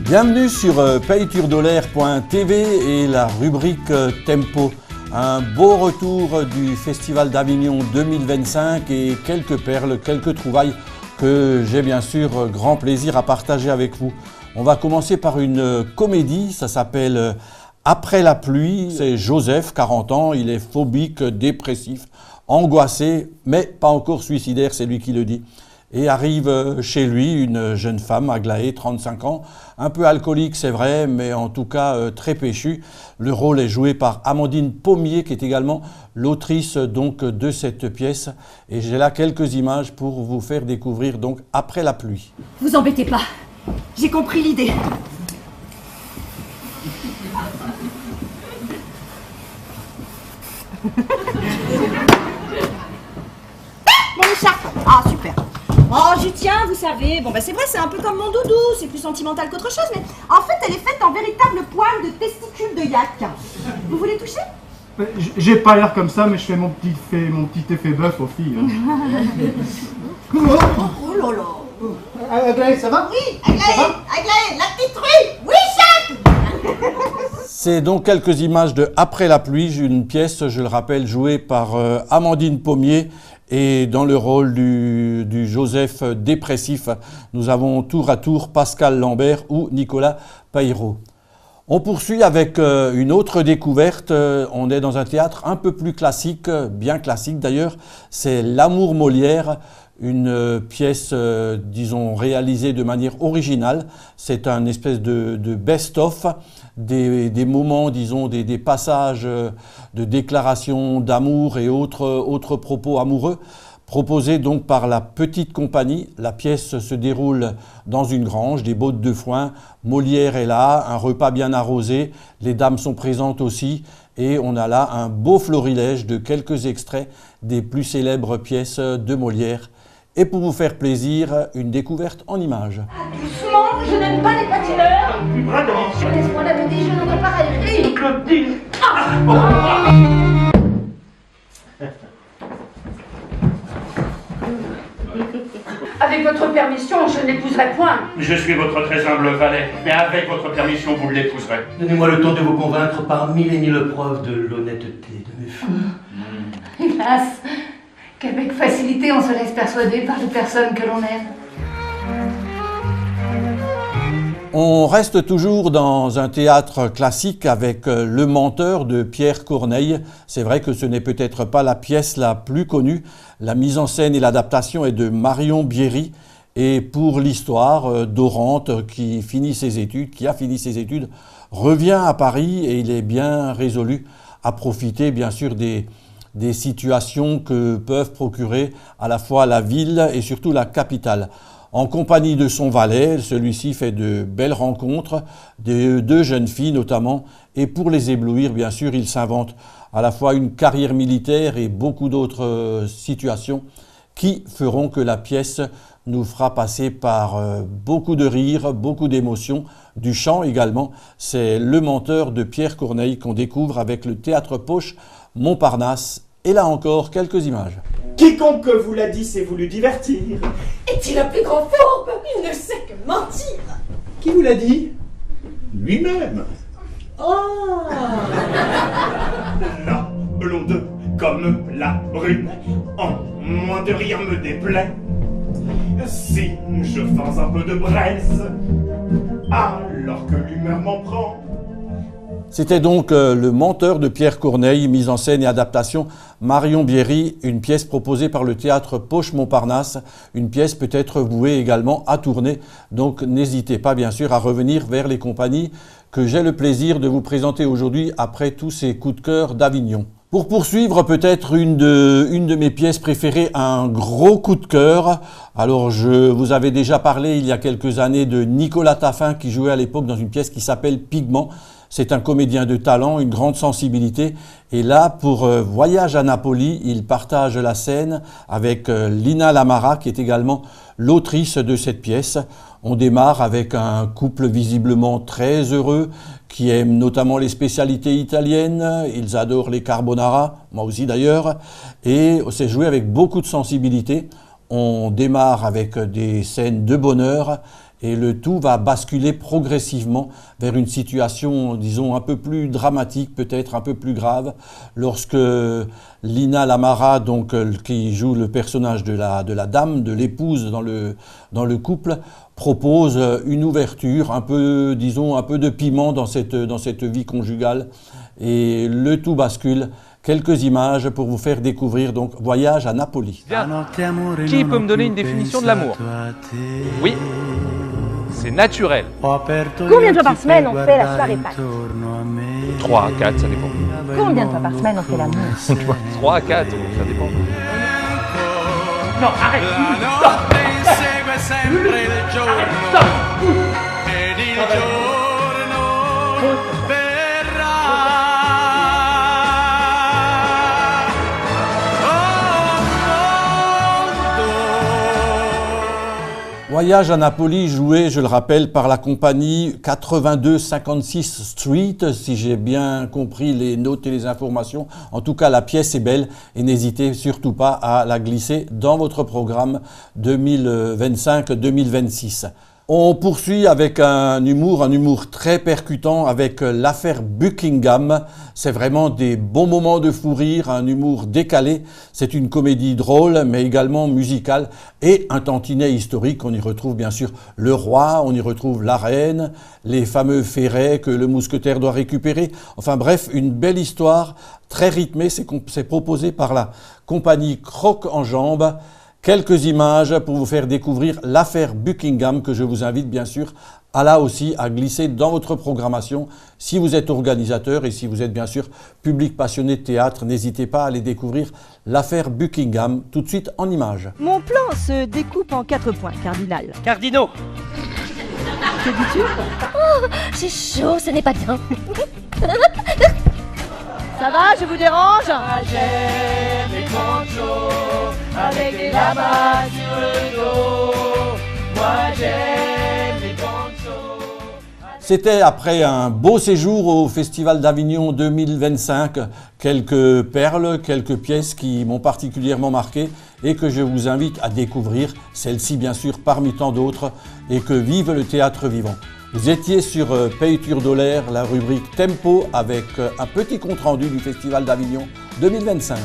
Bienvenue sur payturdolaire.tv et la rubrique Tempo. Un beau retour du Festival d'Avignon 2025 et quelques perles, quelques trouvailles que j'ai bien sûr grand plaisir à partager avec vous. On va commencer par une comédie, ça s'appelle Après la pluie. C'est Joseph, 40 ans, il est phobique, dépressif, angoissé, mais pas encore suicidaire, c'est lui qui le dit. Et arrive chez lui une jeune femme, Aglaé, 35 ans, un peu alcoolique c'est vrai, mais en tout cas très péchue. Le rôle est joué par Amandine Pommier, qui est également l'autrice donc de cette pièce. Et j'ai là quelques images pour vous faire découvrir donc Après la pluie. Vous embêtez pas, j'ai compris l'idée. Mon écharpe. Ah super. Oh, j'y tiens, vous savez. Bon, c'est vrai, c'est un peu comme mon doudou. C'est plus sentimental qu'autre chose, mais en fait, elle est faite en véritable poil de testicules de yak. Vous voulez toucher? J'ai pas l'air comme ça, mais je fais mon petit effet bœuf aux filles. Oh là là. Aglaé, ça va? Oui, Aglaé, la petite truie. Oui, Jacques. C'est donc quelques images de Après la pluie, une pièce, je le rappelle, jouée par Amandine Pommier. Et dans le rôle du Joseph dépressif, nous avons tour à tour Pascal Lambert ou Nicolas Paillereau. On poursuit avec une autre découverte. On est dans un théâtre un peu plus classique, bien classique d'ailleurs. C'est L'Amour Molière, une pièce, disons, réalisée de manière originale. C'est un espèce de best-of des moments, disons, des passages de déclarations d'amour et autres propos amoureux, proposés donc par la Petite Compagnie. La pièce se déroule dans une grange, des bottes de foin. Molière est là, un repas bien arrosé, les dames sont présentes aussi, et on a là un beau florilège de quelques extraits des plus célèbres pièces de Molière. Et pour vous faire plaisir, une découverte en images. Doucement, je n'aime pas les patineurs. Laisse-moi la petite, je n'en ai pas rêvé. Claudine. Avec votre permission, je ne l'épouserai point. Je suis votre très humble valet, mais avec votre permission, vous l'épouserez. Donnez-moi le temps de vous convaincre par mille et mille preuves de l'honnêteté de mes femmes. Hélas, qu'avec facilité on se laisse persuader par les personnes que l'on aime. On reste toujours dans un théâtre classique avec Le Menteur de Pierre Corneille. C'est vrai que ce n'est peut-être pas la pièce la plus connue. La mise en scène et l'adaptation est de Marion Bierry. Et pour l'histoire, Dorante, qui a fini ses études, revient à Paris et il est bien résolu à profiter bien sûr des situations que peuvent procurer à la fois la ville et surtout la capitale. En compagnie de son valet, celui-ci fait de belles rencontres, de deux jeunes filles notamment, et pour les éblouir, bien sûr, il s'invente à la fois une carrière militaire et beaucoup d'autres situations qui feront que la pièce nous fera passer par beaucoup de rires, beaucoup d'émotions, du chant également. C'est Le Menteur de Pierre Corneille qu'on découvre avec le Théâtre Poche Montparnasse. Et là encore, quelques images. Quiconque vous l'a dit s'est voulu divertir. Est-il un plus grand fourbe? Il ne sait que mentir. Qui vous l'a dit? Lui-même. Oh. La blonde comme la brune, en moins de rien me déplaît. Si je fais un peu de braise, alors que l'humeur m'en prend. C'était donc Le Menteur de Pierre Corneille, mise en scène et adaptation Marion Bierry, une pièce proposée par le Théâtre Poche Montparnasse, une pièce peut-être vouée également à tourner. Donc n'hésitez pas bien sûr à revenir vers les compagnies que j'ai le plaisir de vous présenter aujourd'hui après tous ces coups de cœur d'Avignon. Pour poursuivre, peut-être une de mes pièces préférées, un gros coup de cœur. Alors, je vous avais déjà parlé il y a quelques années de Nicolas Taffin qui jouait à l'époque dans une pièce qui s'appelle Pigment. C'est un comédien de talent, une grande sensibilité. Et là, pour Voyage à Napoli, il partage la scène avec Lina Lamara, qui est également l'autrice de cette pièce. On démarre avec un couple visiblement très heureux, qui aime notamment les spécialités italiennes. Ils adorent les carbonara, moi aussi d'ailleurs. Et c'est joué avec beaucoup de sensibilité. On démarre avec des scènes de bonheur. et le tout va basculer progressivement vers une situation, disons, un peu plus dramatique, peut-être un peu plus grave, lorsque Lina Lamara, donc, qui joue le personnage de la dame, de l'épouse dans le couple, propose une ouverture, un peu, disons, un peu de piment dans cette vie conjugale, et le tout bascule. Quelques images pour vous faire découvrir donc Voyage à Napoli. Bien. Qui peut me donner une définition de l'amour? Oui, c'est naturel. Combien de fois par semaine on fait la soirée Pâques? 3 à 4, ça dépend. Combien de fois par semaine on fait l'amour? 3 à 4, ça dépend. Non, arrête. Voyage à Napoli, joué, je le rappelle, par la compagnie 8256 Street, si j'ai bien compris les notes et les informations. En tout cas, la pièce est belle et n'hésitez surtout pas à la glisser dans votre programme 2025-2026. On poursuit avec un humour très percutant avec l'affaire Buckingham. C'est vraiment des bons moments de fou rire, un humour décalé. C'est une comédie drôle, mais également musicale et un tantinet historique. On y retrouve bien sûr le roi, on y retrouve la reine, les fameux ferrets que le mousquetaire doit récupérer. Enfin bref, une belle histoire, très rythmée. C'est proposé par la compagnie Croc en Jambes. Quelques images pour vous faire découvrir l'affaire Buckingham que je vous invite bien sûr à là aussi à glisser dans votre programmation. Si vous êtes organisateur et si vous êtes bien sûr public passionné de théâtre, n'hésitez pas à aller découvrir l'affaire Buckingham tout de suite en images. Mon plan se découpe en 4 points cardinal. Cardinaux. Que dis-tu? Oh, c'est chaud, ce n'est pas bien. Ça va, je vous dérange? J'aime les ponchos avec des lamas sur le dos. Moi j'aime les ponchos. C'était après un beau séjour au Festival d'Avignon 2025, quelques perles, quelques pièces qui m'ont particulièrement marqué et que je vous invite à découvrir, celle-ci bien sûr parmi tant d'autres, et que vive le théâtre vivant. Vous étiez sur Payture Dollar, la rubrique Tempo, avec un petit compte-rendu du Festival d'Avignon 2025.